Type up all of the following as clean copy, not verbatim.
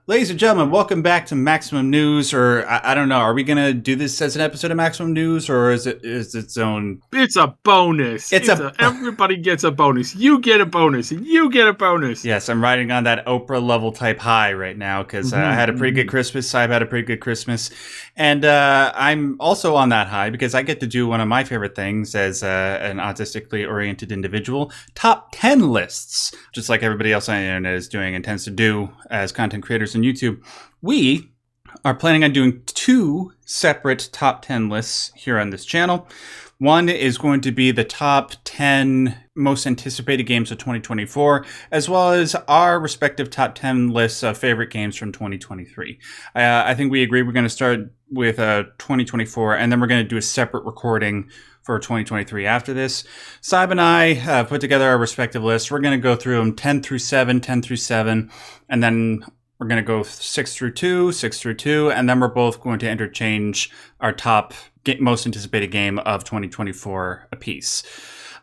Ladies and gentlemen, welcome back to Maximum News, or I don't know, are we going to do this as an episode of Maximum News, or is its own? It's a bonus. Everybody gets a bonus. You get a bonus, and you get a bonus. Yes, I'm riding on that Oprah level type high right now, because I had a pretty good Christmas, Saib had a pretty good Christmas, and I'm also on that high, because I get to do one of my favorite things as an autistically oriented individual, top 10 lists, just like everybody else on the internet is doing and tends to do as content creators on YouTube. We are planning on doing two separate top 10 lists here on this channel. One is going to be the top 10 most anticipated games of 2024, as well as our respective top 10 lists of favorite games from 2023. I think we agree we're going to start with 2024, and then we're going to do a separate recording for 2023 after this. Saib and I have put together our respective lists. We're going to go through them 10 through 7, and then we're going to go 6 through 2, and then we're both going to interchange our top most anticipated game of 2024 apiece.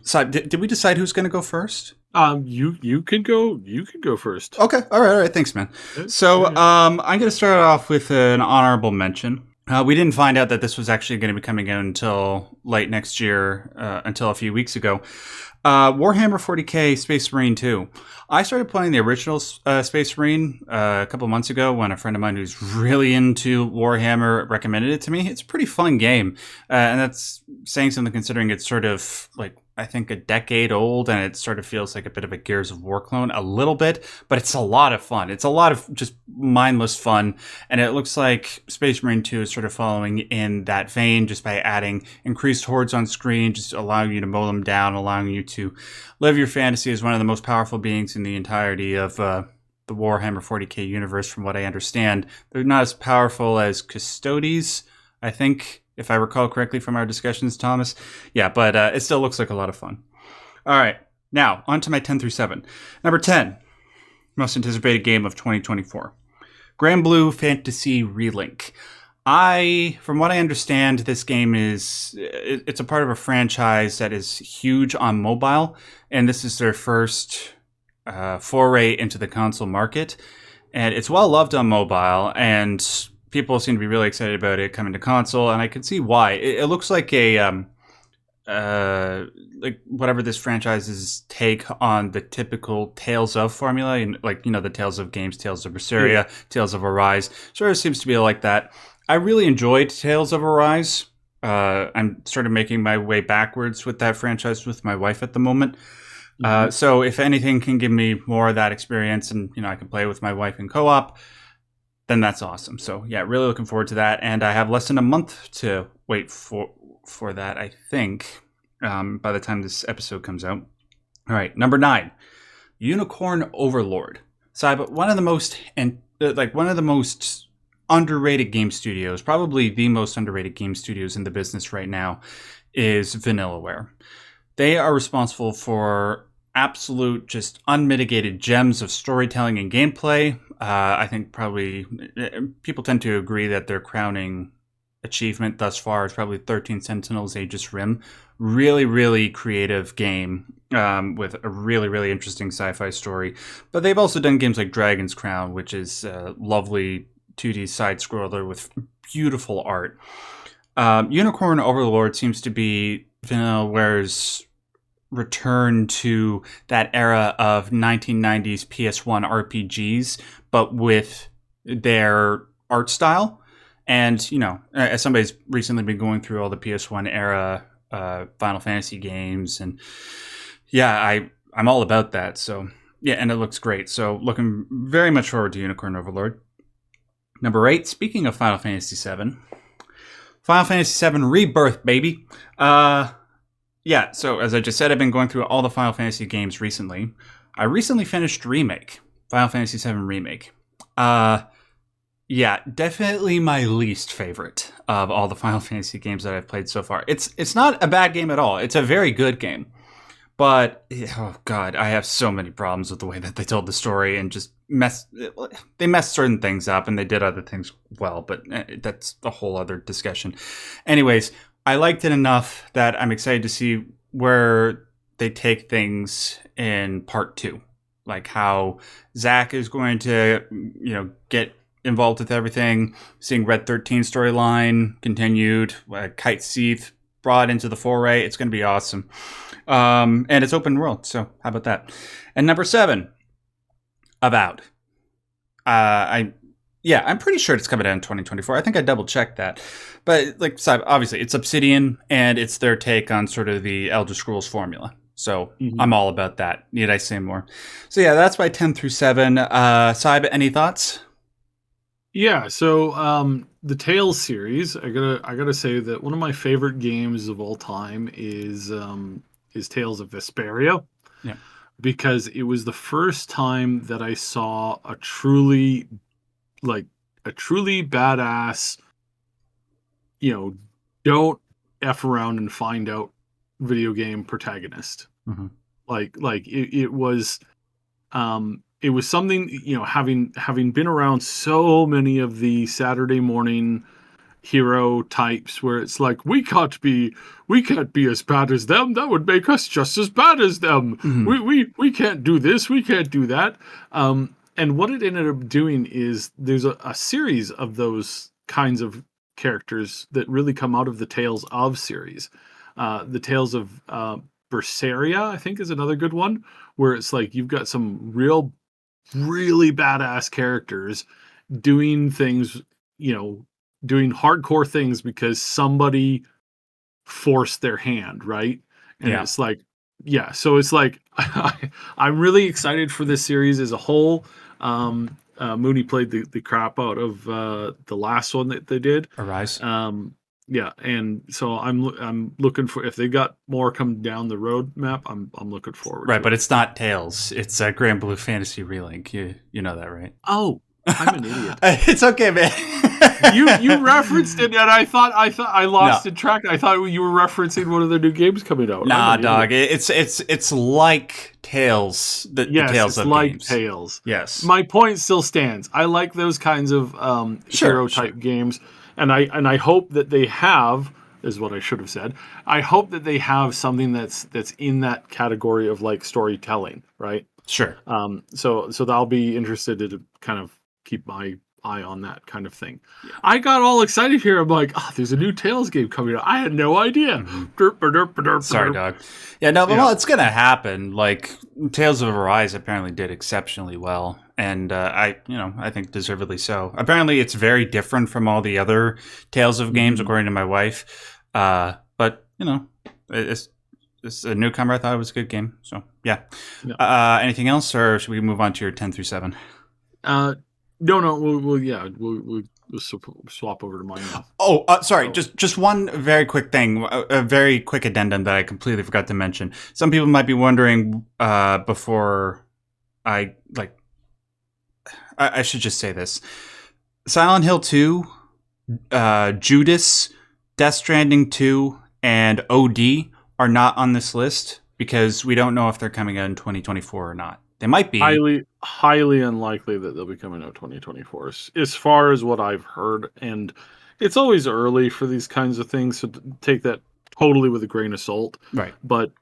So, did we decide who's going to go first? You can go. You can go first. Okay. All right. Thanks, man. So, I'm going to start off with an honorable mention. We didn't find out that this was actually going to be coming out until late next year, until a few weeks ago. Warhammer 40k Space Marine 2. I started playing the original Space Marine a couple months ago when a friend of mine who's really into Warhammer recommended it to me. It's a pretty fun game, and that's saying something considering it's sort of like, I think, a decade old, and it sort of feels like a bit of a Gears of War clone, a little bit, but it's a lot of fun. It's a lot of just mindless fun, and it looks like Space Marine 2 is sort of following in that vein just by adding increased hordes on screen, just allowing you to mow them down, allowing you to live your fantasy as one of the most powerful beings in the entirety of the Warhammer 40k universe, from what I understand. They're not as powerful as Custodes, I think, if I recall correctly from our discussions, Thomas. Yeah, but it still looks like a lot of fun. All right, now on to my 10 through 7. Number 10, most anticipated game of 2024. Grand Blue Fantasy Relink. From what I understand, this game it's a part of a franchise that is huge on mobile, and this is their first foray into the console market. And it's well loved on mobile, and people seem to be really excited about it coming to console, and I can see why. It looks like a like whatever this franchise's take on the typical Tales of formula, and like, you know, the Tales of games, Tales of Berseria, Tales of Arise, sort of seems to be like that. I really enjoyed Tales of Arise. I'm sort of making my way backwards with that franchise with my wife at the moment. So if anything can give me more of that experience, and, you know, I can play with my wife in co-op, then that's awesome. So yeah, really looking forward to that. And I have less than a month to wait for that, I think, by the time this episode comes out. All right, number 9, Unicorn Overlord. So, but one of the most underrated game studios, probably the most underrated game studios in the business right now, is Vanillaware. They are responsible for absolute, just unmitigated gems of storytelling and gameplay. I think probably people tend to agree that their crowning achievement thus far is probably 13 Sentinels Aegis Rim. Really, really creative game with a really, really interesting sci-fi story. But they've also done games like Dragon's Crown, which is a lovely 2D side-scroller with beautiful art. Unicorn Overlord seems to be Vanillaware's return to that era of 1990s PS1 RPGs, but with their art style. And, you know, as somebody's recently been going through all the PS1 era Final Fantasy games, and yeah, I'm all about that. So yeah, and it looks great. So looking very much forward to Unicorn Overlord. Number 8, speaking of Final Fantasy VII, Final Fantasy VII Rebirth, baby. Yeah, so as I just said, I've been going through all the Final Fantasy games recently. I recently finished Remake, Final Fantasy VII Remake. Yeah, definitely my least favorite of all the Final Fantasy games that I've played so far. It's not a bad game at all. It's a very good game. But, oh god, I have so many problems with the way that they told the story and just messed certain things up, and they did other things well, but that's a whole other discussion. Anyways, I liked it enough that I'm excited to see where they take things in part 2. like how Zach is going to, get involved with everything. Seeing Red 13 storyline continued, Kite Seath brought into the foray. It's going to be awesome. And it's open world, so how about that? And number 7, Avowed. I'm pretty sure it's coming out in 2024. I think I double checked that. But obviously it's Obsidian, and it's their take on sort of the Elder Scrolls formula. So I'm all about that. Need I say more? So yeah, that's my 10 through 7. Syb, any thoughts? Yeah, so the Tales series, I gotta say that one of my favorite games of all time is Tales of Vesperia. Yeah. Because it was the first time that I saw a truly badass, don't F around and find out video game protagonist. Mm-hmm. It was something, having been around so many of the Saturday morning hero types where it's like, we can't be as bad as them, that would make us just as bad as them. Mm-hmm. We can't do this, we can't do that. And what it ended up doing is there's a series of those kinds of characters that really come out of the Tales of series. The Tales of Berseria, I think, is another good one, where it's like you've got some really badass characters doing things, doing hardcore things because somebody forced their hand, right? And it's like, yeah, so it's like I'm really excited for this series as a whole. Mooney played the crap out of the last one that they did, Arise. Yeah, and so I'm looking for, if they got more coming down the road map, I'm looking forward. Right, to but it. It's not Tales. It's Grand Blue Fantasy Relink. You know that, right? Oh, I'm an idiot. It's okay, man. you referenced it, and I thought I lost in track. I thought you were referencing one of the new games coming out. Nah, dog. It's like Tales. The Tales of like games. Tales. Yes. My point still stands. I like those kinds of hero type games, and I hope that they have, is what I should have said. I hope that they have something that's in that category of like storytelling, right? Sure. So I'll be interested to kind of keep my eye on that kind of thing. Yeah. I got all excited here. I'm like, there's a new Tales game coming out. I had no idea. Mm-hmm. Sorry, dog. Yeah, no, but well, it's gonna happen. Like Tales of Arise apparently did exceptionally well, and I think deservedly so. Apparently, it's very different from all the other Tales of games, according to my wife. But it's a newcomer. I thought it was a good game. So yeah. Anything else, or should we move on to your 10 through 7? No. We'll swap over to mine now. Oh, sorry. Just one very quick thing, a very quick addendum that I completely forgot to mention. Some people might be wondering before I should just say this: Silent Hill 2, Judas, Death Stranding 2, and OD are not on this list because we don't know if they're coming out in 2024 or not. They might be highly unlikely that they'll be coming out 2024, as far as what I've heard. And it's always early for these kinds of things, so take that totally with a grain of salt. Right. But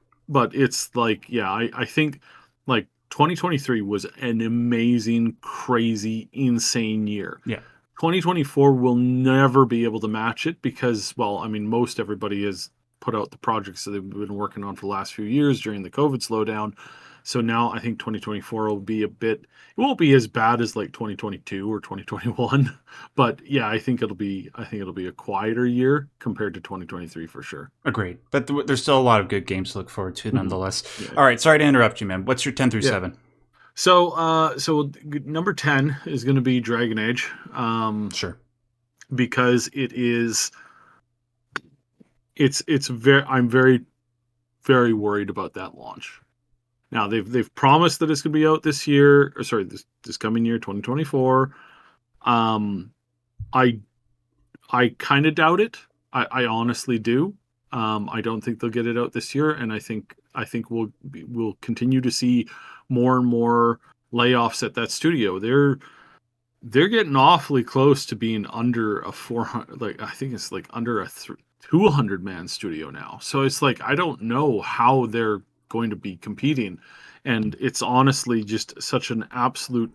it's like, I think like 2023 was an amazing, crazy, insane year. Yeah. 2024 will never be able to match it because, most everybody has put out the projects that they've been working on for the last few years during the COVID slowdown. So now I think 2024 will be it won't be as bad as like 2022 or 2021, but yeah, I think it'll be a quieter year compared to 2023 for sure. Agreed. But there's still a lot of good games to look forward to nonetheless. Yeah. All right. Sorry to interrupt you, man. What's your 10 through 7? So number 10 is going to be Dragon Age. Sure. Because I'm very, very worried about that launch. Now they've promised that it's going to be out this year, or sorry, this coming year, 2024. I kind of doubt it. I honestly do. I don't think they'll get it out this year, and I think we'll continue to see more and more layoffs at that studio. They're getting awfully close to being under a 400. Like I think it's like under a 200-man studio now. So it's like I don't know how they're going to be competing. And it's honestly just such an absolute,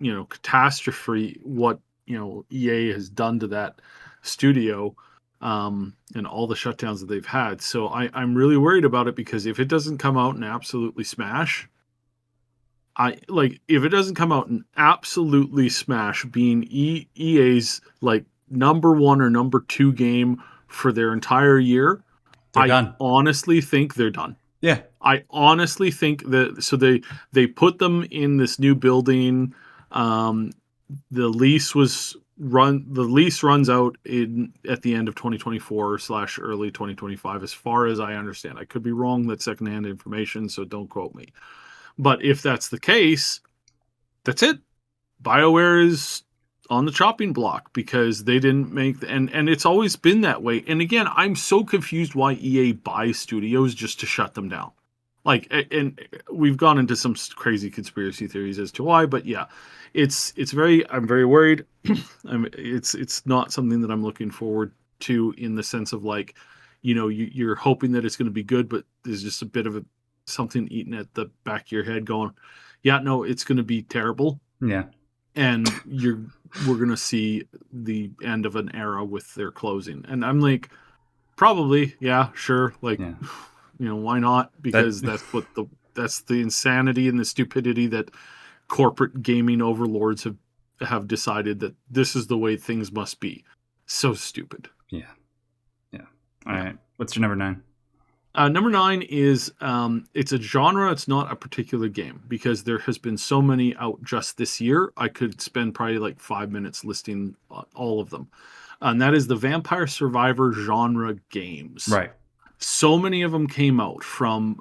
catastrophe what, EA has done to that studio, and all the shutdowns that they've had. So I'm really worried about it, because if it doesn't come out and absolutely smash, if it doesn't come out and absolutely smash, being EA's like number one or number two game for their entire year, They're I done. honestly think they're done. Yeah. I honestly think that, so they put them in this new building. The lease runs out at the end of 2024 / early 2025, as far as I understand. I could be wrong. That's secondhand information, so don't quote me. But if that's the case, that's it. BioWare is on the chopping block, because they didn't make and it's always been that way. And again, I'm so confused why EA buys studios just to shut them down. And we've gone into some crazy conspiracy theories as to why, but yeah, I'm very worried. It's not something that I'm looking forward to, in the sense of you're hoping that it's going to be good, but there's just a bit of something eating at the back of your head going, yeah, no, it's going to be terrible. Yeah. And we're going to see the end of an era with their closing. And I'm like, probably, yeah, sure. Yeah. Why not? Because that's the insanity and the stupidity that corporate gaming overlords have decided, that this is the way things must be. So stupid. Yeah. All right. What's your number 9? Number 9 is it's a genre. It's not a particular game, because there has been so many out just this year. I could spend probably like 5 minutes listing all of them. And that is the Vampire Survivor genre games. Right. So many of them came out, from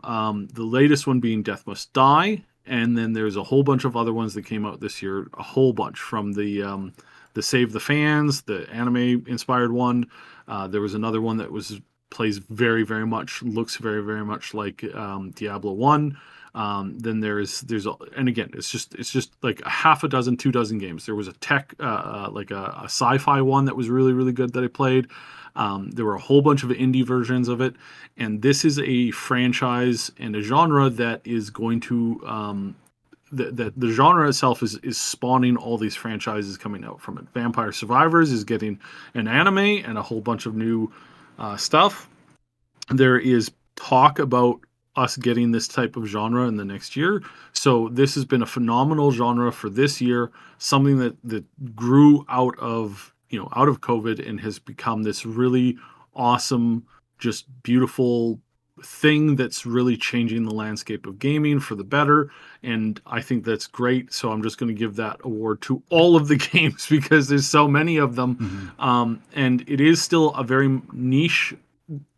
the latest one being Death Must Die, and then there's a whole bunch of other ones that came out this year. A whole bunch, from the Save the Fans, the anime inspired one. There was another one that looks very, very much like Diablo 1. Then and again, it's just like a half a dozen, 2 dozen games. There was a tech, like a sci-fi one that was really, really good that I played. There were a whole bunch of indie versions of it, and this is a franchise and a genre that is going to the genre itself is spawning all these franchises coming out from it. Vampire Survivors is getting an anime and a whole bunch of new stuff. There is talk about us getting this type of genre in the next year. So this has been a phenomenal genre for this year, something that grew out of COVID and has become this really awesome, just beautiful thing that's really changing the landscape of gaming for the better. And I think that's great. So I'm just going to give that award to all of the games, because there's so many of them. Mm-hmm. And it is still a very niche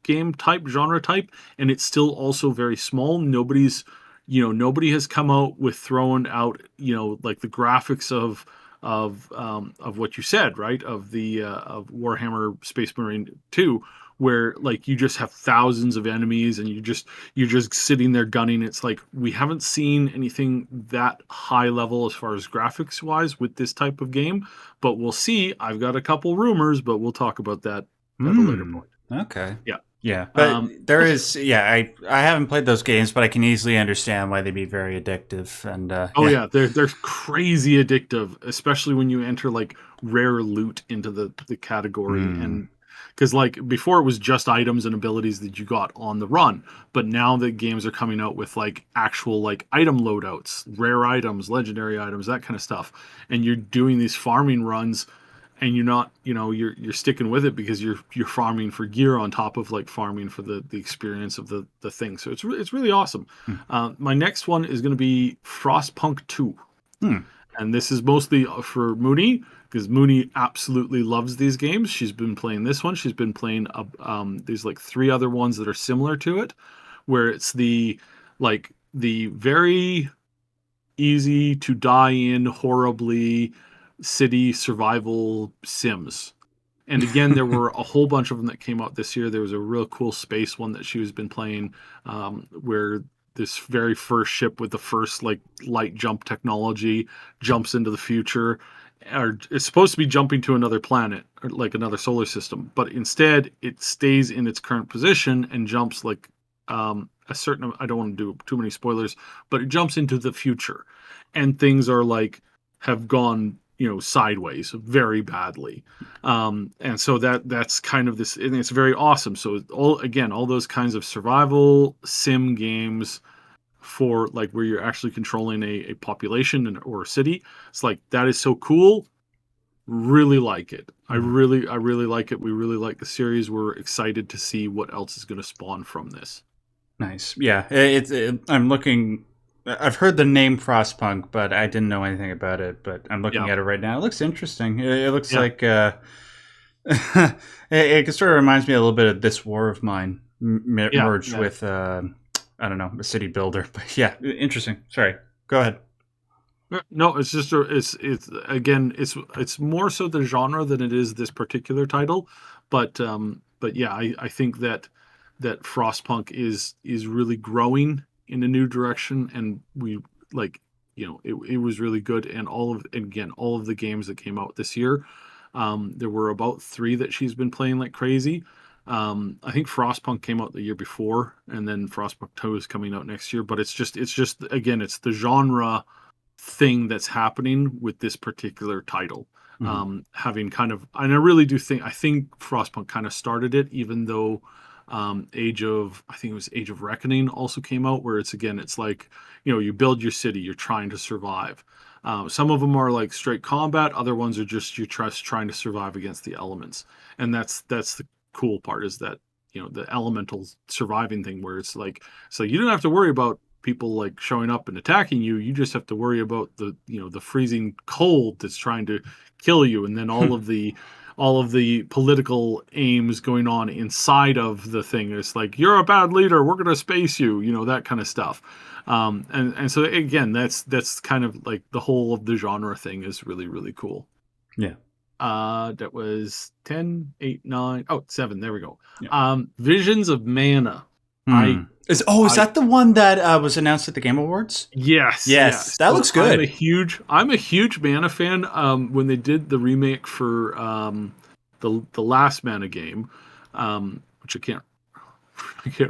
game type, genre type, and it's still also very small. Nobody has come out with throwing out, like the graphics of what you said, right? Of Warhammer Space Marine 2, where like you just have thousands of enemies and you're just sitting there gunning. It's like, we haven't seen anything that high level as far as graphics wise with this type of game, but we'll see. I've got a couple rumors, but we'll talk about that at a later point. Okay. Yeah. Yeah, but there is, I haven't played those games, but I can easily understand why they'd be very addictive. And they're crazy addictive, especially when you enter like rare loot into the category. And because like before it was just items and abilities that you got on the run, but now the games are coming out with like actual like item loadouts, rare items, legendary items, that kind of stuff, and you're doing these farming runs. And you're not, you're sticking with it because you're farming for gear on top of like farming for the experience of the thing. So it's really awesome. My next one is going to be Frostpunk 2. And this is mostly for Mooney, because Mooney absolutely loves these games. She's been playing this one. She's been playing there's like 3 other ones that are similar to it, where it's the very easy to die in horribly city survival sims. And again, there were a whole bunch of them that came out this year. There was a real cool space one that she has been playing, where this very first ship with the first like light jump technology jumps into the future, or it's supposed to be jumping to another planet or like another solar system, but instead it stays in its current position and jumps like a certain, I don't want to do too many spoilers, but it jumps into the future, and things are like have gone, sideways very badly. And so that's kind of this, and it's very awesome. So all those kinds of survival sim games for like where you're actually controlling a population or a city. It's like that is so cool. Really like it. I really like it. We really like the series. We're excited to see what else is going to spawn from this. Nice. Yeah, I'm looking. I've heard the name Frostpunk, but I didn't know anything about it. But I'm looking Yeah, at it right now. It looks interesting. It looks yeah. like it sort of reminds me a little bit of This War of Mine Yeah, merged yeah. with I don't know, a city builder. But yeah, interesting. Sorry, go ahead. No, it's just it's again it's more so the genre than it is this particular title, but yeah, I think that Frostpunk is really growing in a new direction, and we like it was really good, and all of the games that came out this year, there were about three that she's been playing like crazy. I think Frostpunk came out the year before, and then Frostpunk 2 is coming out next year. But it's just again, it's the genre thing that's happening with this particular title. Mm-hmm. Having kind of, and I think Frostpunk kind of started it, even though I think it was Age of Reckoning also came out, where it's like, you build your city, you're trying to survive. Some of them are like straight combat, other ones are just trying to survive against the elements, and that's the cool part, is that the elemental surviving thing, where it's like, so you don't have to worry about people like showing up and attacking you. You just have to worry about the freezing cold that's trying to kill you, and then all of the political aims going on inside of the thing. It's like, you're a bad leader, we're gonna space you, that kind of stuff. And so again, that's kind of like the whole of the genre thing is really, really cool. Yeah. That was 10, 8, 9, 7. There we go. Yeah. Visions of Mana. Hmm. Is I that the one that was announced at the Game Awards? Yes, Yes, yes. that So looks good. I'm a huge Mana fan. When they did the remake for the last Mana game, which I can't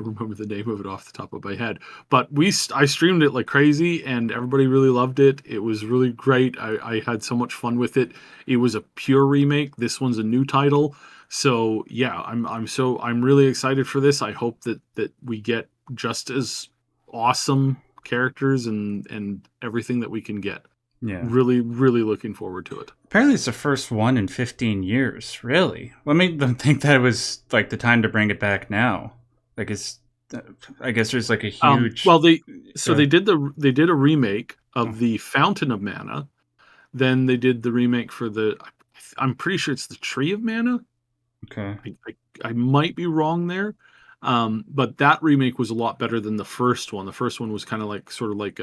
remember the name of it off the top of my head, but I streamed it like crazy, and everybody really loved it. It was really great. I had so much fun with it. It was a pure remake. This one's a new title. So yeah, I'm really excited for this. I hope that we get just as awesome characters and everything that we can get. Yeah. Really, really looking forward to it. Apparently, it's the first one in 15 years. Really? What made them think that it was like the time to bring it back now? Like, I guess there's like a huge. Well, they did a remake of the Fountain of Mana. Then they did the remake for I'm pretty sure it's the Tree of Mana. Okay. I might be wrong there. But that remake was a lot better than the first one. The first one was kind of like sort of like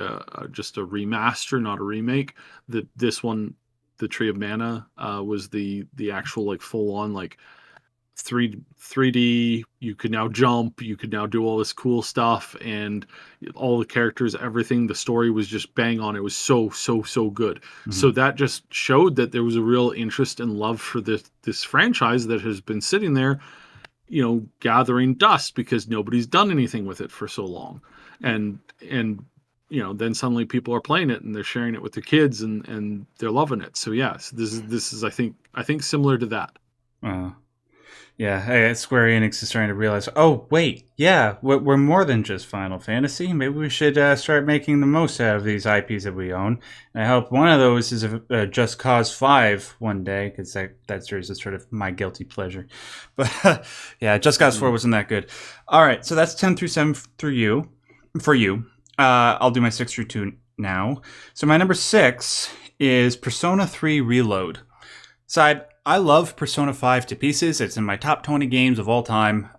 just a remaster, not a remake. This one, the Tree of Mana, was the actual like full on like 3D. You could now jump. You could now do all this cool stuff, and all the characters, everything. The story was just bang on. It was so good. Mm-hmm. So that just showed that there was a real interest and love for this franchise that has been sitting there, gathering dust because nobody's done anything with it for so long. And then suddenly people are playing it and they're sharing it with their kids, and they're loving it. So yes, this is I think similar to that. Yeah, Square Enix is starting to realize, oh, wait, yeah, we're more than just Final Fantasy. Maybe we should start making the most out of these IPs that we own. And I hope one of those is Just Cause 5 one day, because that series is sort of my guilty pleasure. But yeah, Just Cause 4 wasn't that good. All right, so that's 10 through 7 for you. I'll do my 6 through 2 now. So my number 6 is Persona 3 Reload. I love Persona 5 to pieces. It's in my top 20 games of all time.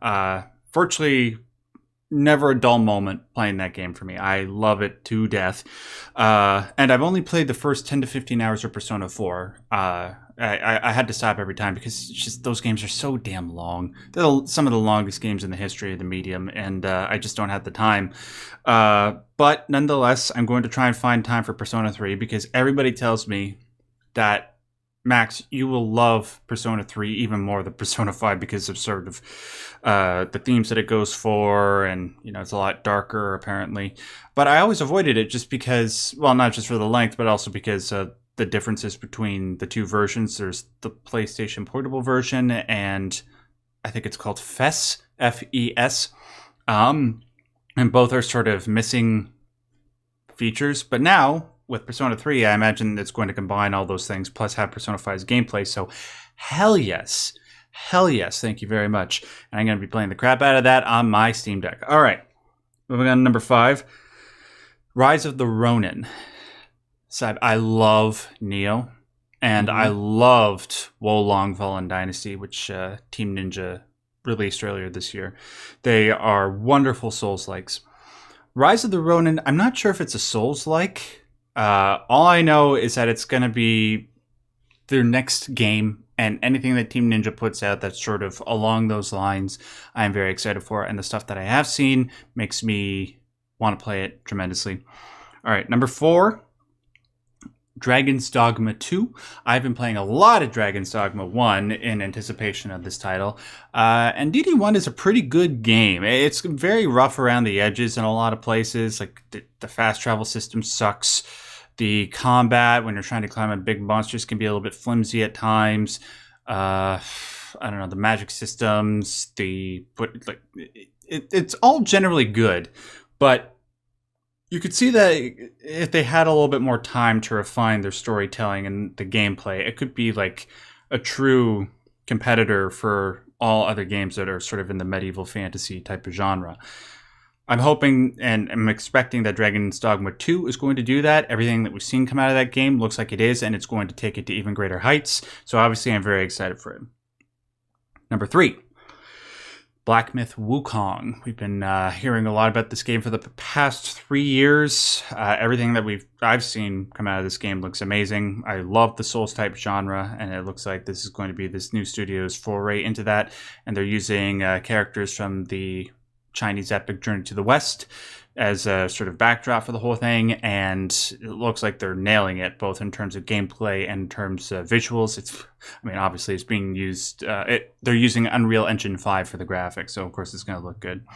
Virtually never a dull moment playing that game for me. I love it to death. And I've only played the first 10 to 15 hours of Persona 4. I had to stop every time because just those games are so damn long. They're some of the longest games in the history of the medium, and I just don't have the time. But nonetheless, I'm going to try and find time for Persona 3 because everybody tells me that Max, you will love Persona 3 even more than Persona 5 because of sort of the themes that it goes for, and it's a lot darker apparently. But I always avoided it just because, well, not just for the length, but also because the differences between the two versions. There's the PlayStation Portable version, and I think it's called FES, FES, and both are sort of missing features. But now with Persona 3, I imagine it's going to combine all those things plus have Persona 5's gameplay. So hell yes. Hell yes. Thank you very much. And I'm going to be playing the crap out of that on my Steam Deck. All right. Moving on to number 5. Rise of the Ronin. So I love Neo. And I loved Wolong Fallen Dynasty, which Team Ninja released earlier this year. They are wonderful Souls-likes. Rise of the Ronin, I'm not sure if it's a Souls-like. All I know is that it's going to be their next game, and anything that Team Ninja puts out that's sort of along those lines, I'm very excited for. And the stuff that I have seen makes me want to play it tremendously. All right, number 4, Dragon's Dogma 2. I've been playing a lot of Dragon's Dogma 1 in anticipation of this title. And DD1 is a pretty good game. It's very rough around the edges in a lot of places. Like the fast travel system sucks. The combat, when you're trying to climb on big monsters, can be a little bit flimsy at times. I don't know, the magic systems, it's all generally good. But you could see that if they had a little bit more time to refine their storytelling and the gameplay, it could be like a true competitor for all other games that are sort of in the medieval fantasy type of genre. I'm hoping and I'm expecting that Dragon's Dogma 2 is going to do that. Everything that we've seen come out of that game looks like it is, and it's going to take it to even greater heights. So obviously I'm very excited for it. Number 3. Black Myth Wukong. We've been hearing a lot about this game for the past 3 years. Everything that I've seen come out of this game looks amazing. I love the Souls type genre, and it looks like this is going to be this new studio's foray into that. And they're using characters from the Chinese epic Journey to the West as a sort of backdrop for the whole thing, and it looks like they're nailing it both in terms of gameplay and in terms of visuals. Obviously it's being used, they're using Unreal Engine 5 for the graphics, so of course it's going to look good.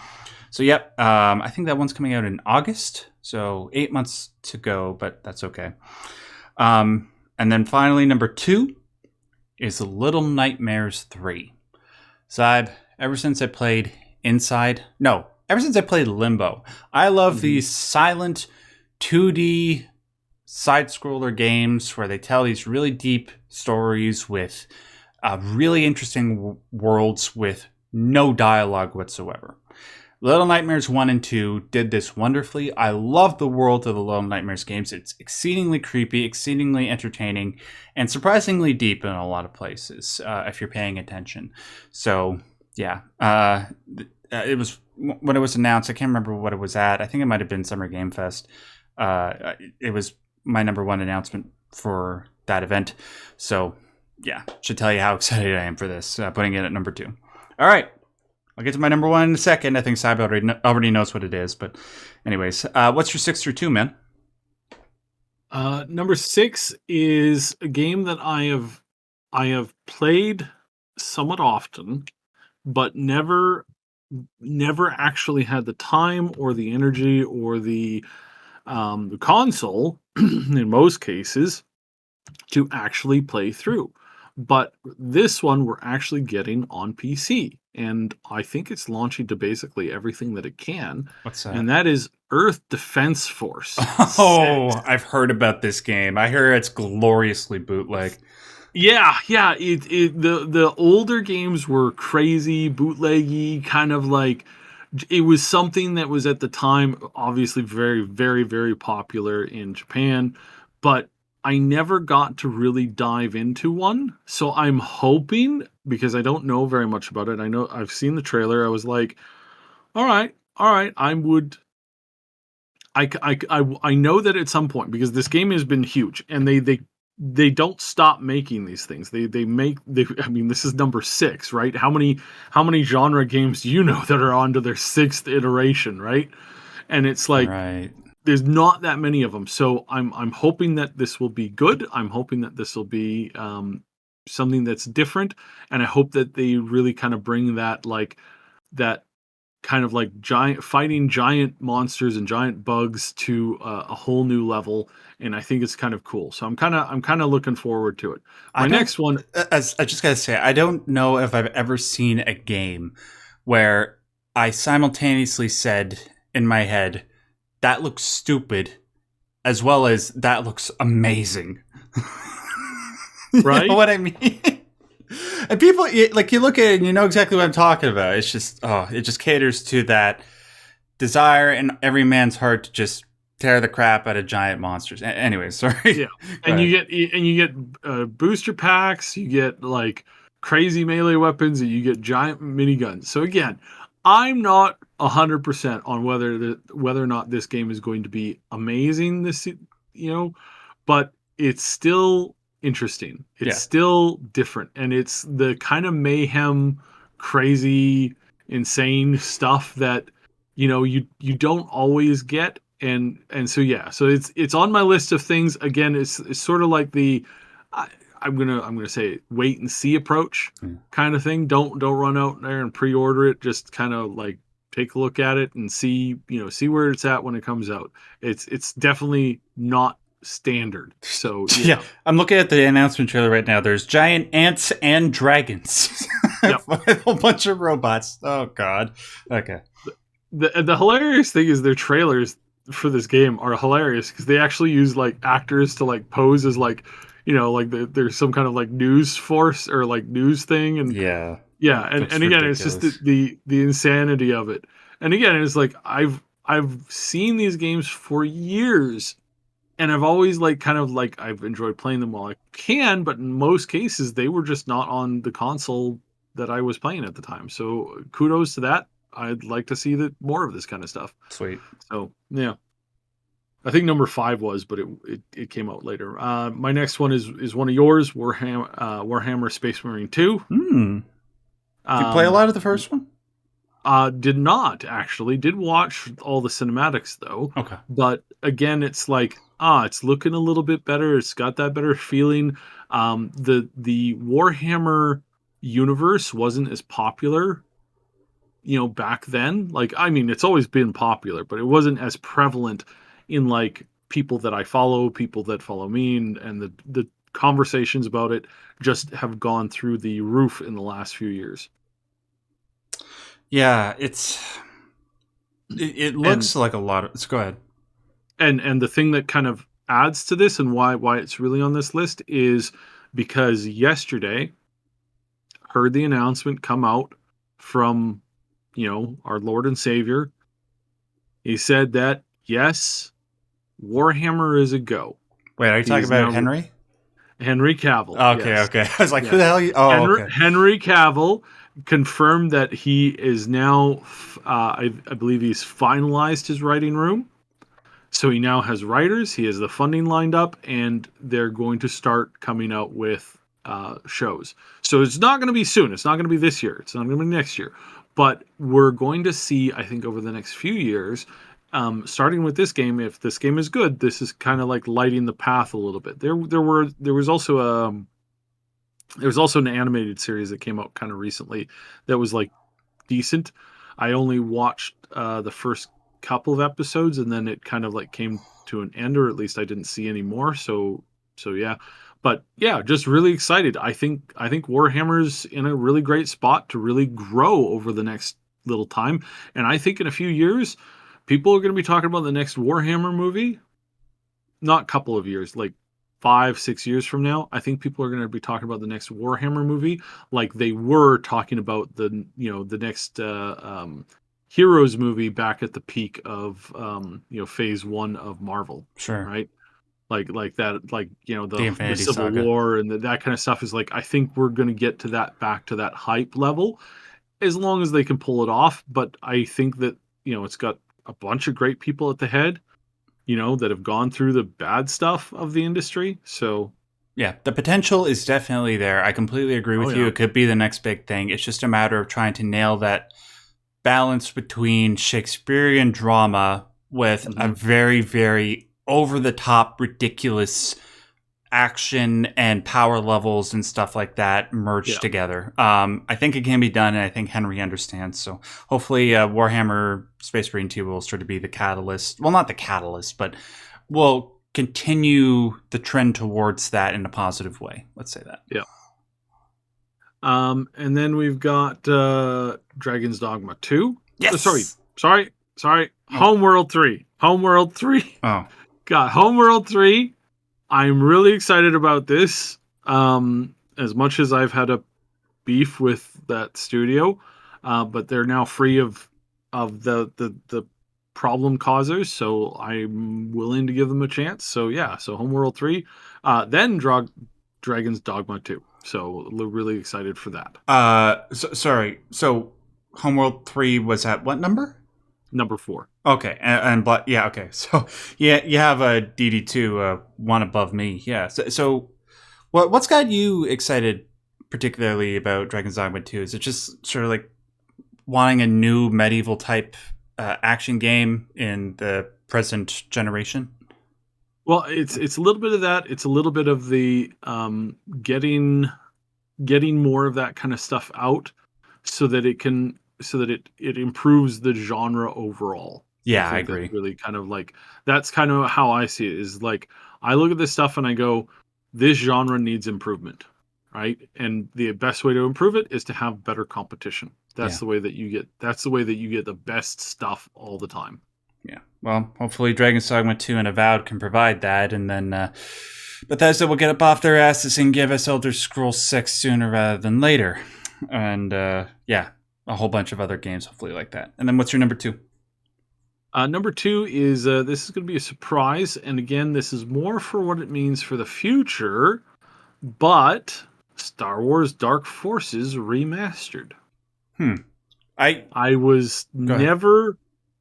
So yep, I think that one's coming out in August, so 8 months to go, but that's okay. And then finally, number 2 is Little Nightmares 3. So ever since I played Limbo, I love these silent 2D side-scroller games where they tell these really deep stories with really interesting worlds with no dialogue whatsoever. Little Nightmares 1 and 2 did this wonderfully. I love the world of the Little Nightmares games. It's exceedingly creepy, exceedingly entertaining, and surprisingly deep in a lot of places if you're paying attention. So yeah, it was when it was announced. I can't remember what it was at. I think it might have been Summer Game Fest. It was my number 1 announcement for that event. So yeah, should tell you how excited I am for this. Putting it at number 2. All right, I'll get to my number 1 in a second. I think Saib already knows what it is. But anyways, what's your 6 through 2, man? Number 6 is a game that I have played somewhat often, but never actually had the time or the energy or the console in most cases to actually play through. But this one we're actually getting on PC, and I think it's launching to basically everything that it can. What's that? And that is Earth Defense Force. Oh, I've heard about this game. I hear it's gloriously bootleg. Yeah. The older games were crazy, bootleggy, kind of like it was something that was at the time obviously very, very, very popular in Japan, but I never got to really dive into one. So I'm hoping, because I don't know very much about it. I know I've seen the trailer. I was like, all right, I know that at some point, because this game has been huge, and they don't stop making these things. This is number 6, right? How many genre games do you know that are on to their 6th iteration, right? And it's like, right. there's not that many of them. So I'm hoping that this will be good. I'm hoping that this will be something that's different, and I hope that they really kind of bring that kind of like giant monsters and giant bugs to a whole new level. And I think it's kind of cool. So I'm kind of looking forward to it. I My don't. next one, As I just gotta say, I don't know if I've ever seen a game where I simultaneously said in my head, "That looks stupid," as well as "That looks amazing." You know right? what I mean? And people like, you look at it and you know exactly what I'm talking about. It's just, it just caters to that desire in every man's heart to just tear the crap out of giant monsters. Anyway, sorry. Yeah, Go and ahead. you get booster packs, you get like crazy melee weapons, and you get giant miniguns. So again, I'm not 100% on whether or not this game is going to be amazing. But it's still interesting. It's Yeah. still different, and it's the kind of mayhem, crazy, insane stuff that you don't always get. And so yeah, so it's on my list of things. Again, it's sort of like I, I'm gonna say wait and see approach Mm. kind of thing. Don't run out there and pre-order it. Just kind of like take a look at it and see where it's at when it comes out. It's definitely not standard. So Yeah, yeah, I'm looking at the announcement trailer right now. There's giant ants and dragons. yep. A whole bunch of robots. Oh, God. Okay. The hilarious thing is their trailers for this game are hilarious because they actually use like actors to like pose as like like there's some kind of like news force or like news thing. And Yeah. yeah, and, Looks and again, it's just the, ridiculous. the the insanity of it. And again, it's like I've seen these games for years, and I've always like kind of like I've enjoyed playing them while I can, but in most cases they were just not on the console that I was playing at the time. So kudos to that. I'd like to see more of this kind of stuff. Sweet. So yeah, I think number 5 was, but it came out later. My next one is one of yours, Warhammer Space Marine 2. Hmm. Did you play a Um, lot of the first one? did not actually. Did watch all the cinematics though. Okay. But again, it's like it's looking a little bit better. It's got that better feeling. The Warhammer universe wasn't as popular, back then. Like, I mean, it's always been popular, but it wasn't as prevalent in like people that I follow, people that follow me, and the conversations about it just have gone through the roof in the last few years. Yeah, it And looks like a lot of. Let's go ahead. and the thing that kind of adds to this and why it's really on this list is because yesterday heard the announcement come out from our Lord and Savior. He said that yes, Warhammer is a go. Wait, are you He talking is about now Henry? Henry Cavill. Okay, Yes, okay. I was like, who the yes. hell? Oh, Henry, okay. Henry Cavill confirmed that he is now. I believe he's finalized his writing room. So he now has writers. He has the funding lined up, and they're going to start coming out with shows. So it's not going to be soon. It's not going to be this year. It's not going to be next year. But we're going to see, I think, over the next few years, starting with this game. If this game is good, this is kind of like lighting the path a little bit. There was also an animated series that came out kind of recently that was like decent. I only watched the first couple of episodes, and then it kind of like came to an end, or at least I didn't see any more. So yeah, but yeah, just really excited. I think Warhammer's in a really great spot to really grow over the next little time, and I think in a few years, people are going to be talking about the next Warhammer movie. Not couple of years, like 5-6 years from now, I think people are going to be talking about the next Warhammer movie like they were talking about the next Heroes movie back at the peak of phase 1 of Marvel, Sure. right? Like that, like The the Infinity Civil Saga. War and that kind of stuff is like I think we're going to get to that back to that hype level as long as they can pull it off. But I think that it's got a bunch of great people at the head that have gone through the bad stuff of the industry. So, Yeah, the potential is definitely there. I completely agree oh with you. yeah, It could be the next big thing. It's just a matter of trying to nail that balance between Shakespearean drama with a very, very over-the-top, ridiculous action and power levels and stuff like that merged together. I think it can be done, and I think Henry understands. So hopefully Warhammer Space Marine 2 will sort of be the catalyst. Well, not the catalyst, but will continue the trend towards that in a positive way. Let's say that. Yeah. And then we've got Dragon's Dogma 2. Yes. Sorry. Homeworld 3. Homeworld 3. Oh. Got Homeworld 3. I'm really excited about this. As much as I've had a beef with that studio, but they're now free of the problem causers, so I'm willing to give them a chance. So yeah, so Homeworld 3, then Dragon's Dogma 2. So really excited for that. Sorry. So Homeworld 3 was at what number? Number 4. Okay, and yeah, okay. So yeah, you have a DD2, one above me. Yeah. So what's got you excited, particularly about Dragon's Dogma 2? Is it just sort of like wanting a new medieval type action game in the present generation? Well, it's a little bit of that. It's a little bit of the getting more of that kind of stuff out, so that it improves the genre overall. Yeah, I agree. Really kind of like, that's kind of how I see it, is like, I look at this stuff and I go, this genre needs improvement, right? And the best way to improve it is to have better competition. That's the way that you get the best stuff all the time. Yeah. Well, hopefully Dragon's Dogma 2 and Avowed can provide that, and then Bethesda will get up off their asses and give us Elder Scrolls 6 sooner rather than later. And yeah, a whole bunch of other games hopefully like that. And then what's your number 2? Number 2 is, this is going to be a surprise, and again, this is more for what it means for the future, but Star Wars Dark Forces Remastered. I was never...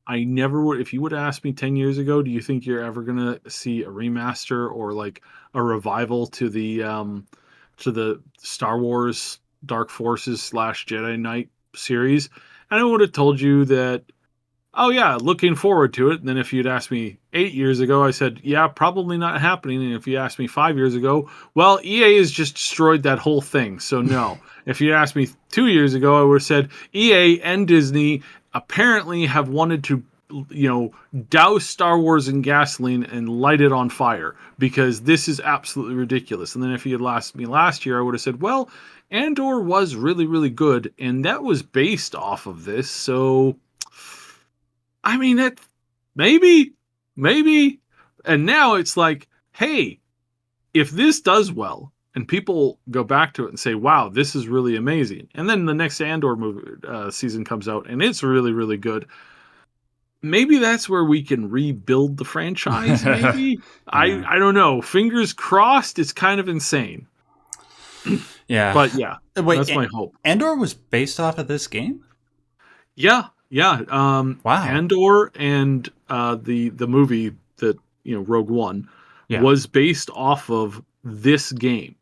I never would. If you would ask me 10 years ago, do you think you're ever gonna see a remaster or like a revival to the Star Wars Dark Forces / Jedi Knight series? And I would have told you that, oh yeah, looking forward to it. And then if you'd asked me 8 years ago, I said, yeah, probably not happening. And if you asked me 5 years ago, well, EA has just destroyed that whole thing, so no. If you asked me 2 years ago, I would have said EA and Disney apparently have wanted to, douse Star Wars in gasoline and light it on fire, because this is absolutely ridiculous. And then if you had asked me last year, I would have said, well, Andor was really, really good, and that was based off of this. So, I mean, maybe. And now it's like, hey, if this does well, and people go back to it and say, wow, this is really amazing, and then the next Andor season comes out and it's really, really good, maybe that's where we can rebuild the franchise, maybe? Yeah. I don't know. Fingers crossed. It's kind of insane. Yeah. But yeah, that's my hope. Andor was based off of this game? Yeah. Wow. Andor and the movie that, Rogue One, was based off of this game.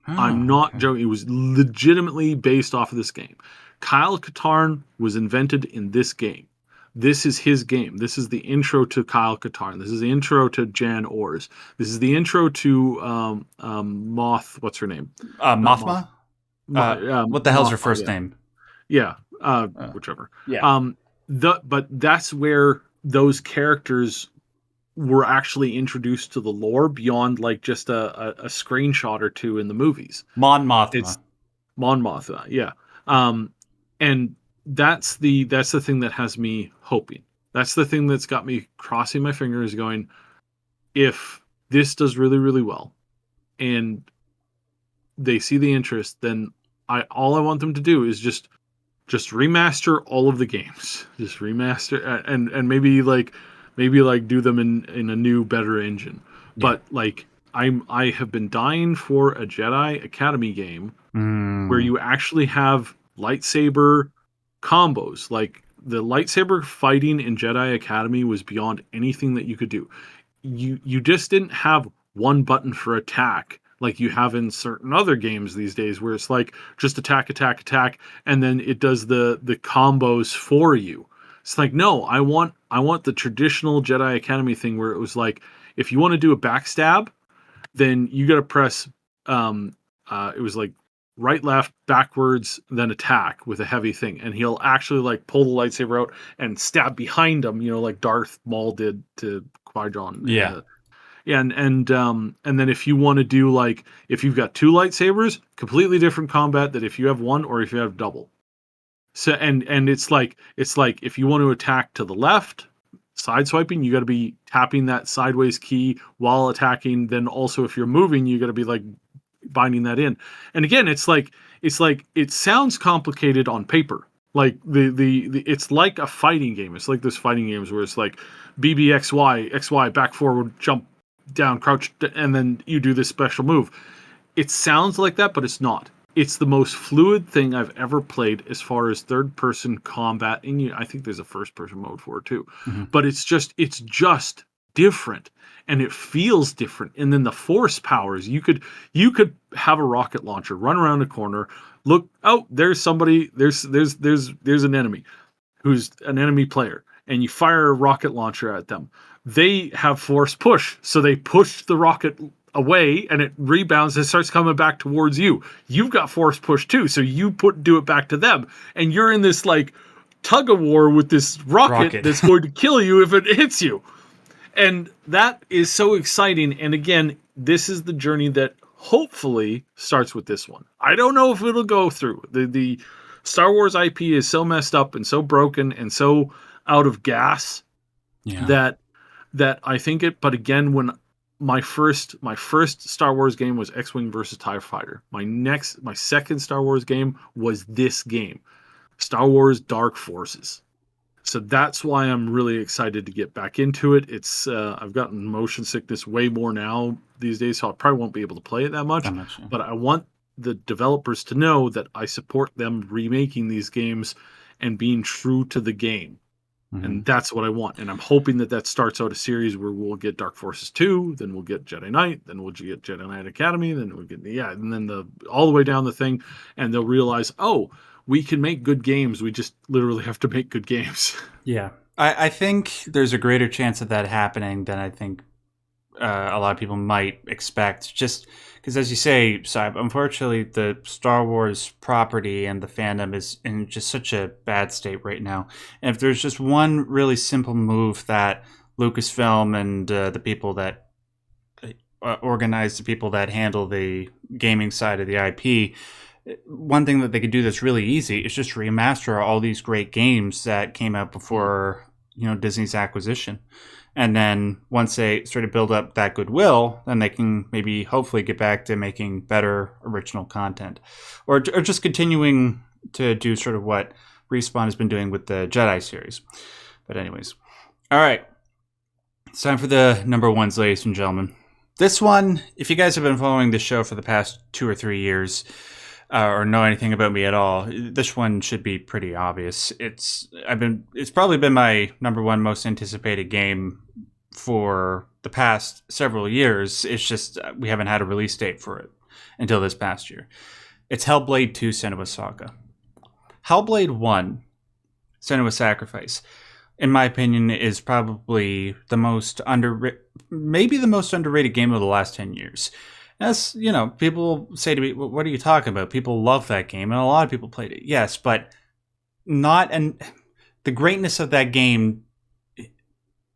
I'm not joking. It was legitimately based off of this game. Kyle Katarn was invented in this game. This is his game. This is the intro to Kyle Katarn. This is the intro to Jan Ors. This is the intro to what's her name? Mothma? What the hell's her first name? Yeah, whichever. Yeah. But that's where those characters were actually introduced to the lore beyond like just a screenshot or two in the movies. Mon Mothma. It's Mon Mothma, yeah. And that's the thing that has me hoping. That's the thing that's got me crossing my fingers going, if this does really, really well and they see the interest, then all I want them to do is just remaster all of the games. Just remaster and maybe do them in a new, better engine. Yeah. But like I have been dying for a Jedi Academy game where you actually have lightsaber combos. Like the lightsaber fighting in Jedi Academy was beyond anything that you could do. You just didn't have one button for attack like you have in certain other games these days, where it's like just attack, and then it does the combos for you. It's like, no, I want the traditional Jedi Academy thing where it was like, if you want to do a backstab, then you got to press it was like right, left, backwards, then attack with a heavy thing, and he'll actually like pull the lightsaber out and stab behind him, like Darth Maul did to Qui-Gon. Yeah. Yeah, and then if you want to do like, if you've got 2 lightsabers, completely different combat than if you have one or if you have double. So and it's like if you want to attack to the left, side swiping, you got to be tapping that sideways key while attacking. Then also if you're moving, you got to be like binding that in. And again, it's like it sounds complicated on paper. Like the it's like a fighting game. It's like those fighting games where it's like BBXY, back forward, jump down, crouch, and then you do this special move. It sounds like that, but it's not. It's the most fluid thing I've ever played as far as third-person combat. And I think there's a first-person mode for it too. Mm-hmm. But it's just different, and it feels different. And then the force powers. You could have a rocket launcher, run around a corner, look. Oh, there's somebody. There's an enemy, who's an enemy player, and you fire a rocket launcher at them. They have force push, so they push the rocket away and it rebounds and starts coming back towards you. You've got force push too, so you do it back to them, and you're in this like tug of war with this rocket. That's going to kill you if it hits you. And that is so exciting. And again, this is the journey that hopefully starts with this one. I don't know if it'll go through. The Star Wars IP is so messed up and so broken and so out of gas that I think it. But again, when my first Star Wars game was X-Wing versus TIE Fighter. My second Star Wars game was this game, Star Wars Dark Forces. So that's why I'm really excited to get back into it. It's I've gotten motion sickness way more now these days, so I probably won't be able to play it that much. But I want the developers to know that I support them remaking these games and being true to the game. Mm-hmm. And that's what I want. And I'm hoping that starts out a series where we'll get Dark Forces 2, then we'll get Jedi Knight, then we'll get Jedi Knight Academy, then we'll get, and then all the way down the thing. And they'll realize, oh, we can make good games. We just literally have to make good games. Yeah. I think there's a greater chance of that happening than I think a lot of people might expect. Just because, as you say, Saib, unfortunately, the Star Wars property and the fandom is in just such a bad state right now. And if there's just one really simple move that Lucasfilm and the people that organize the people that handle the gaming side of the IP, one thing that they could do that's really easy is just remaster all these great games that came out before, Disney's acquisition. And then once they sort of build up that goodwill, then they can maybe hopefully get back to making better original content, or just continuing to do sort of what Respawn has been doing with the Jedi series. But anyways, all right, it's time for the number ones, ladies and gentlemen. This one, if you guys have been following the show for the past 2 or 3 years, or know anything about me at all, this one should be pretty obvious. It's probably been my number one most anticipated game for the past several years. It's just we haven't had a release date for it until this past year. It's Hellblade 2: Senua's Saga. Hellblade 1: Senua's Sacrifice, in my opinion, is probably the most maybe the most underrated game of the last 10 years. As people say to me, what are you talking about? People love that game, and a lot of people played it. Yes, but the greatness of that game,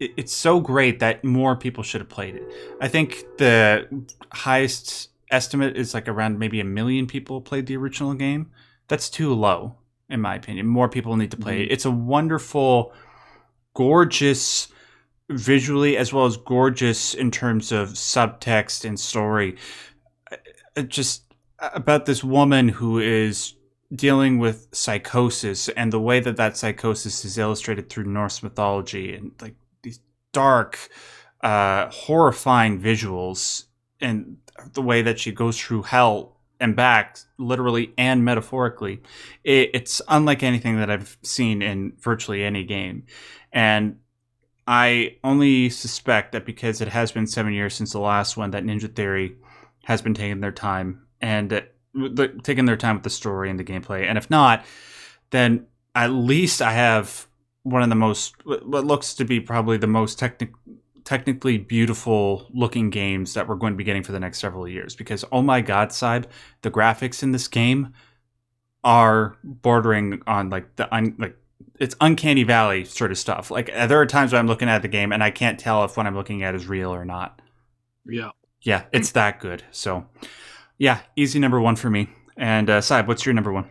it's so great that more people should have played it. I think the highest estimate is like around maybe 1 million people played the original game. That's too low, in my opinion. More people need to play it. It's a wonderful, gorgeous, visually as well as gorgeous in terms of subtext and story. Just about this woman who is dealing with psychosis, and the way that psychosis is illustrated through Norse mythology, and like these dark, horrifying visuals, and the way that she goes through hell and back, literally and metaphorically. It's unlike anything that I've seen in virtually any game. And I only suspect that because it has been 7 years since the last one, that Ninja Theory has been taking their time with the story and the gameplay. And if not, then at least I have one of the most, what looks to be probably the most technically beautiful looking games that we're going to be getting for the next several years. Because oh my god, Sybe, the graphics in this game are bordering on like it's uncanny valley sort of stuff. Like there are times when I'm looking at the game and I can't tell if what I'm looking at is real or not. Yeah. Yeah, it's that good. So yeah, easy number one for me. And Sybe, what's your number one?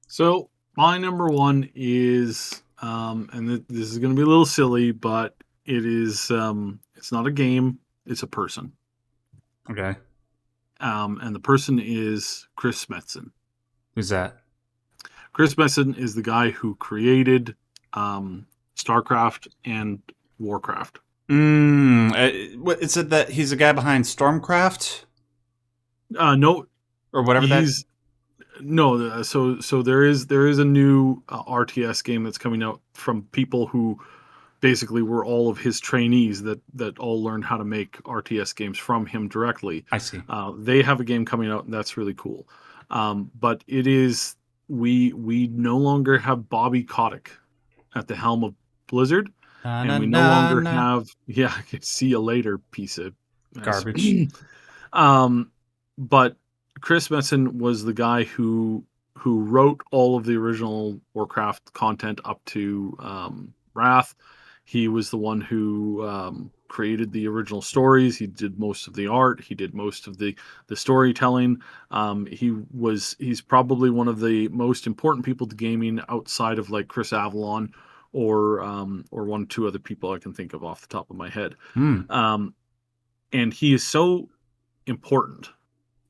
So my number one is, and this is going to be a little silly, but it is, it's not a game, it's a person. Okay. And the person is Chris Metzen. Who's that? Chris Metzen is the guy who created StarCraft and Warcraft. What is it that he's a guy behind Stormcraft No, or whatever that? he's no. So there is a new RTS game that's coming out from people who basically were all of his trainees that all learned how to make RTS games from him directly. I see. They have a game coming out, and that's really cool. But it is we no longer have Bobby Kotick at the helm of Blizzard, Na, and na, we no na, longer na. have see you later piece of Garbage. But Chris Metzen was the guy who wrote all of the original Warcraft content up to Wrath. He was the one who created the original stories. He did most of the art. He did most of the storytelling. He's probably one of the most important people to gaming outside of like Chris Avalon or one or two other people I can think of off the top of my head. Um, and he is so important,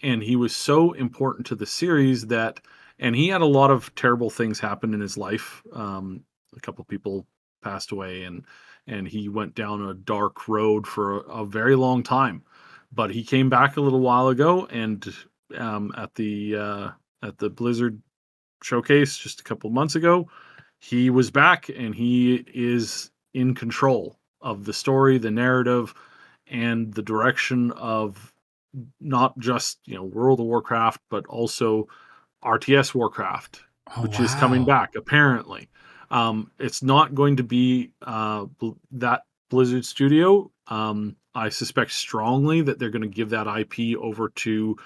and he was so important to the series that, and he had a lot of terrible things happen in his life. A couple people passed away, and he went down a dark road for a very long time. But he came back a little while ago, and at the Blizzard showcase just a couple months ago, he was back, and he is in control of the story, the narrative, and the direction of not just World of Warcraft, but also RTS Warcraft, Oh which is coming wow. back apparently. It's not going to be that Blizzard studio. I suspect strongly that they're going to give that IP over to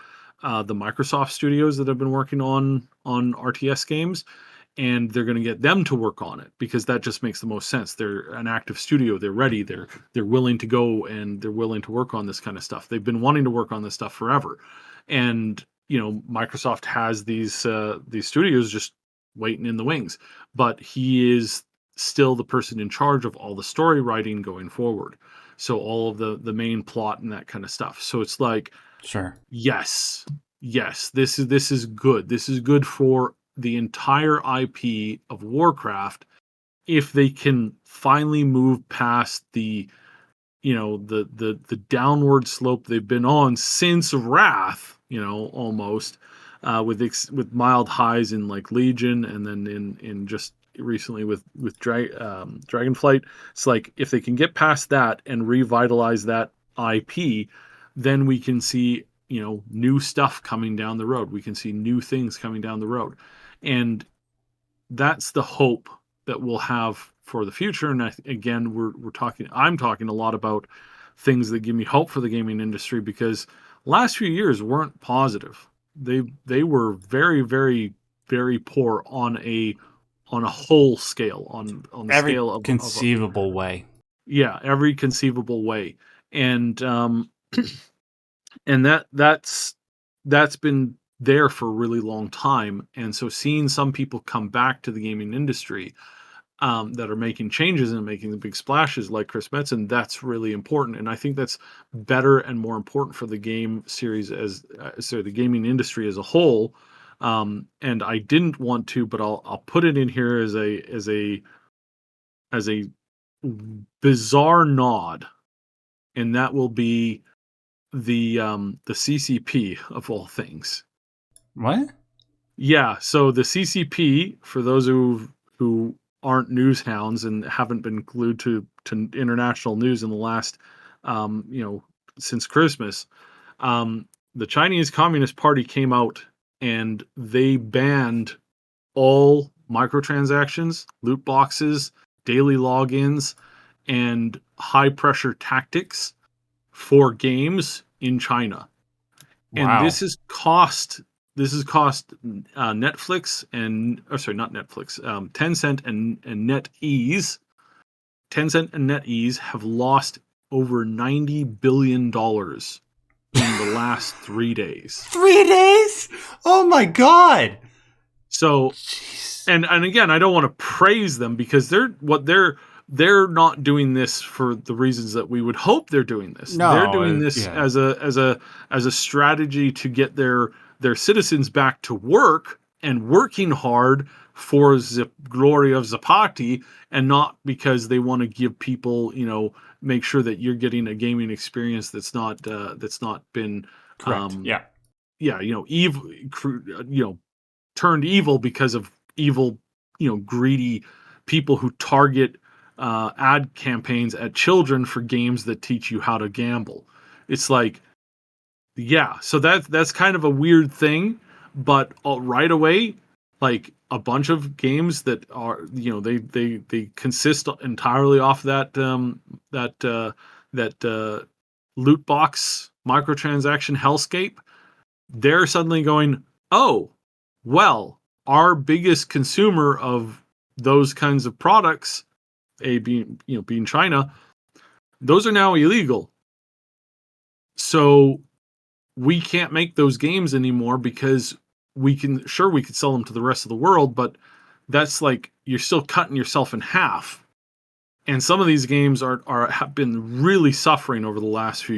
the Microsoft studios that have been working on RTS games, and they're going to get them to work on it because that just makes the most sense. They're an active studio. They're ready. They're willing to go, and they're willing to work on this kind of stuff. They've been wanting to work on this stuff forever, and Microsoft has these studios just waiting in the wings. But he is still the person in charge of all the story writing going forward. So all of the main plot and that kind of stuff. So it's like, Sure. yes, this is good. This is good for the entire IP of Warcraft if they can finally move past the the downward slope they've been on since Wrath, almost with mild highs in like Legion, and then in just recently with Dragonflight. It's like if they can get past that and revitalize that IP, then we can see new stuff coming down the road. We can see new things coming down the road, and that's the hope that we'll have for the future. And again, I'm talking a lot about things that give me hope for the gaming industry, because last few years weren't positive. They were very, very, very poor on a whole scale, on the Every scale of conceivable way. every conceivable way. And and that's been there for a really long time. And so seeing some people come back to the gaming industry that are making changes and making the big splashes like Chris Metzen, that's really important. And I think that's better and more important for the game series the gaming industry as a whole. And I didn't want to, but I'll put it in here as a bizarre nod, and that will be the CCP of all things. What? Yeah, so the CCP, for those who aren't news hounds and haven't been glued to international news in the last since Christmas, the Chinese Communist Party came out and they banned all microtransactions, loot boxes, daily logins, and high pressure tactics for games in China. And Wow. this has cost Netflix and not Netflix, Tencent and NetEase. Tencent and NetEase have lost over $90 billion in the last 3 days. 3 days? Oh my god. So, Jeez. and again, I don't want to praise them because they're not doing this for the reasons that we would hope they're doing this. They're No, doing this yeah. as a strategy to get their citizens back to work and working hard for the glory of the party, and not because they want to give people, make sure that you're getting a gaming experience that's not been Correct. Yeah. evil, turned evil because of evil, greedy people who target ad campaigns at children for games that teach you how to gamble. It's like, yeah, so that's kind of a weird thing, but right away, like a bunch of games that are, they consist entirely off that loot box microtransaction hellscape. They're suddenly going, oh, well, our biggest consumer of those kinds of products, being China, those are now illegal. So we can't make those games anymore because we could sell them to the rest of the world, but that's like you're still cutting yourself in half. And some of these games have been really suffering over the last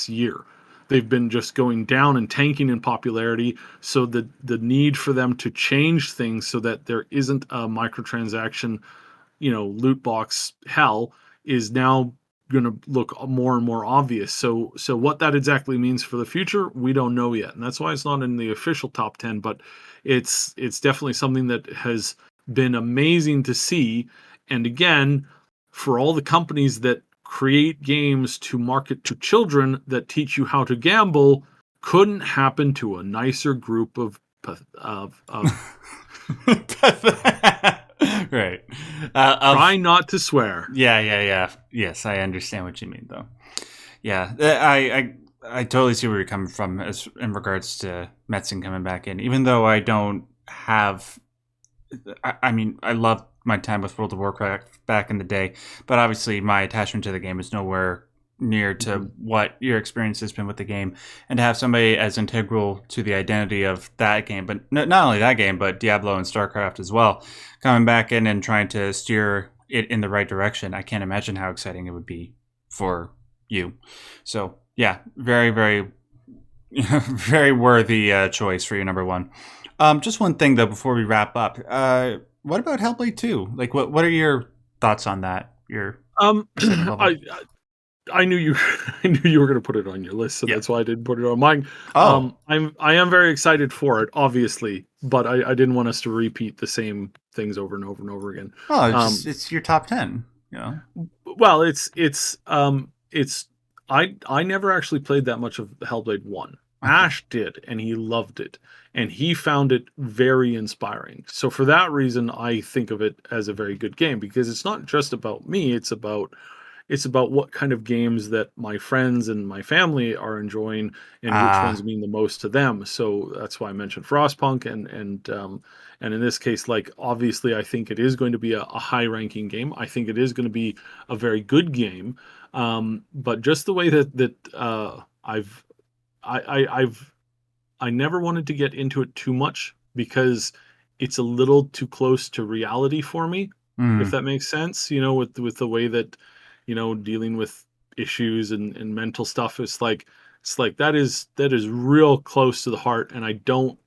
year. They've been just going down and tanking in popularity. So the need for them to change things so that there isn't a microtransaction, loot box hell is now going to look more and more obvious. So what that exactly means for the future, we don't know yet, and that's why it's not in the official top 10. But it's definitely something that has been amazing to see. And again, for all the companies that create games to market to children that teach you how to gamble, couldn't happen to a nicer group of Right. try not to swear. Yeah. Yes, I understand what you mean, though. Yeah, I totally see where you're coming from as in regards to Metzen coming back in. Even though I don't have, I mean, I loved my time with World of Warcraft back in the day, but obviously my attachment to the game is nowhere near to what your experience has been with the game. And to have somebody as integral to the identity of that game, but not only that game, but Diablo and StarCraft as well, coming back in and trying to steer it in the right direction, I can't imagine how exciting it would be for you. So yeah, very, very, very worthy choice for your number one. Just one thing though before we wrap up. What about Hellblade 2? Like, what are your thoughts on that? Your excitement level? I knew you I knew you were going to put it on your list, so Yeah. that's why I didn't put it on mine. Oh, I am very excited for it, obviously, but I didn't want us to repeat the same things over and over and over again. it's your top 10. You know. Well, I never actually played that much of Hellblade 1. Okay. Ash did, and he loved it, and he found it very inspiring. So for that reason, I think of it as a very good game, because it's not just about me, it's about what kind of games that my friends and my family are enjoying and which ones mean the most to them. So that's why I mentioned Frostpunk, and in this case, like, obviously I think it is going to be a high ranking game. I think it is going to be a very good game. But just the way that I never wanted to get into it too much because it's a little too close to reality for me, if Mm, that makes sense, with the way that, dealing with issues and mental stuff. It's like that is real close to the heart, and I don't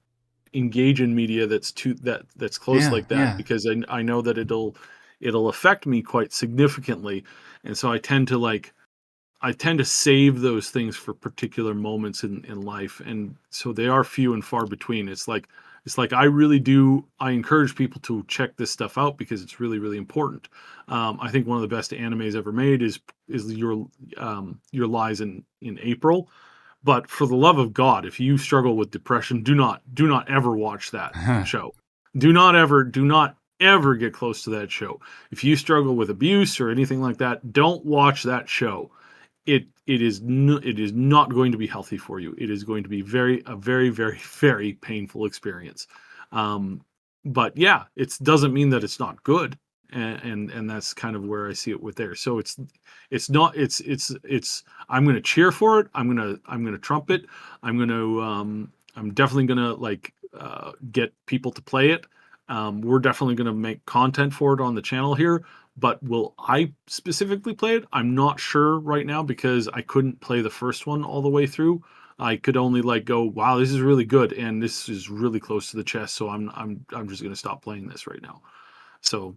engage in media that's close yeah, like that, yeah. because I know that it'll affect me quite significantly. And so I tend to save those things for particular moments in life, and so they are few and far between. It's like I encourage people to check this stuff out because it's really, really important. I think one of the best animes ever made is Your Lies in April. But for the love of God, if you struggle with depression, do not ever watch that show. Do not ever get close to that show. If you struggle with abuse or anything like that, don't watch that show. It is not going to be healthy for you. It is going to be a very, very, very painful experience. But yeah, it doesn't mean that it's not good, and that's kind of where I see it with there. So it's I'm going to cheer for it. I'm going to trumpet. I'm definitely going to get people to play it. We're definitely going to make content for it on the channel here. But will I specifically play it? I'm not sure right now because I couldn't play the first one all the way through. I could only go, wow, this is really good, and this is really close to the chest. So I'm just gonna stop playing this right now. So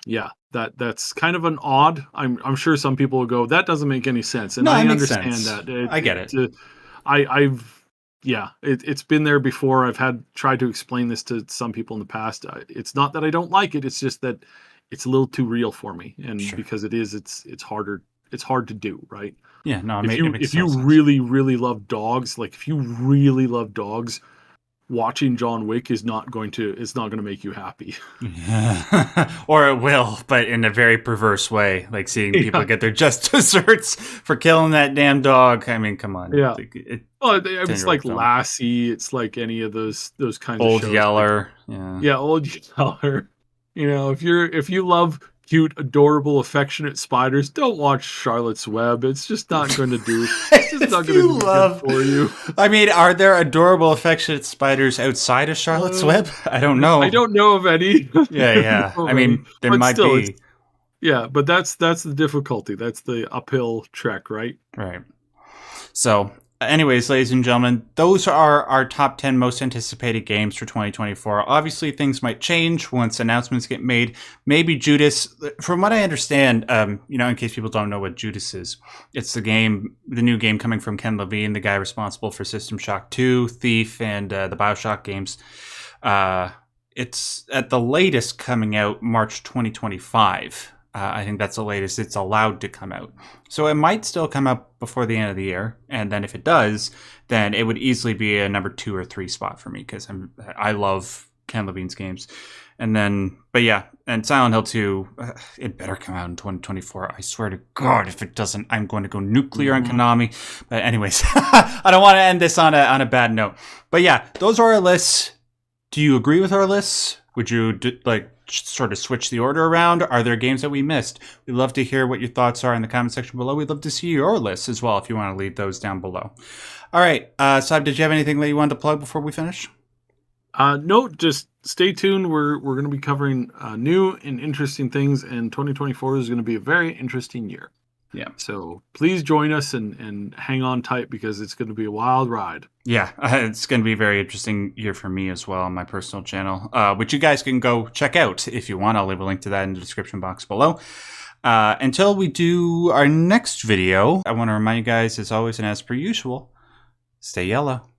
yeah, that's kind of an odd. I'm sure some people will go, that doesn't make any sense, and No, I it makes understand sense. that. I get it. It's been there before. I've tried to explain this to some people in the past. It's not that I don't like it. It's just that it's a little too real for me, and Sure. because it's harder. It's hard to do, right? Yeah, no, it makes If you total sense. really love dogs, if you really love dogs, watching John Wick is not going to make you happy. Or it will, but in a very perverse way, like seeing people Yeah. get their just desserts for killing that damn dog. I mean, come on. Yeah. Well, it's 10-year-old like film. Lassie. It's like any of those kinds Old of shows. Yeller. Yeah, Old Yeller. If you love cute, adorable, affectionate spiders, don't watch Charlotte's Web. It's just not going to do. It's just not going to do good for you. I mean, are there adorable, affectionate spiders outside of Charlotte's Web? I don't know. I don't know of any. Yeah. I mean, there might be. Yeah, but that's the difficulty. That's the uphill trek, right? Right. So, anyways, ladies and gentlemen, those are our top 10 most anticipated games for 2024. Obviously, things might change once announcements get made. Maybe Judas, from what I understand, in case people don't know what Judas is, it's the new game coming from Ken Levine, the guy responsible for System Shock 2, Thief, and the BioShock games. It's at the latest coming out March 2025. I think that's the latest it's allowed to come out. So it might still come out before the end of the year. And then if it does, then it would easily be a number 2 or 3 spot for me because I love Ken Levine's games. And then, but yeah, and Silent Hill 2, it better come out in 2024. I swear to God, if it doesn't, I'm going to go nuclear on Konami. But anyways, I don't want to end this on a bad note. But yeah, those are our lists. Do you agree with our lists? Would you sort of switch the order around? Are there games that we missed? We'd love to hear what your thoughts are in the comment section below. We'd love to see your lists as well if you want to leave those down below. All right, Saib, did you have anything that you wanted to plug before we finish? No, just stay tuned. We're going to be covering new and interesting things, and 2024 is going to be a very interesting year. Yeah. So please join us and hang on tight because it's going to be a wild ride. Yeah, it's going to be a very interesting year for me as well on my personal channel, which you guys can go check out if you want. I'll leave a link to that in the description box below. Until we do our next video, I want to remind you guys, as always and as per usual, stay yellow.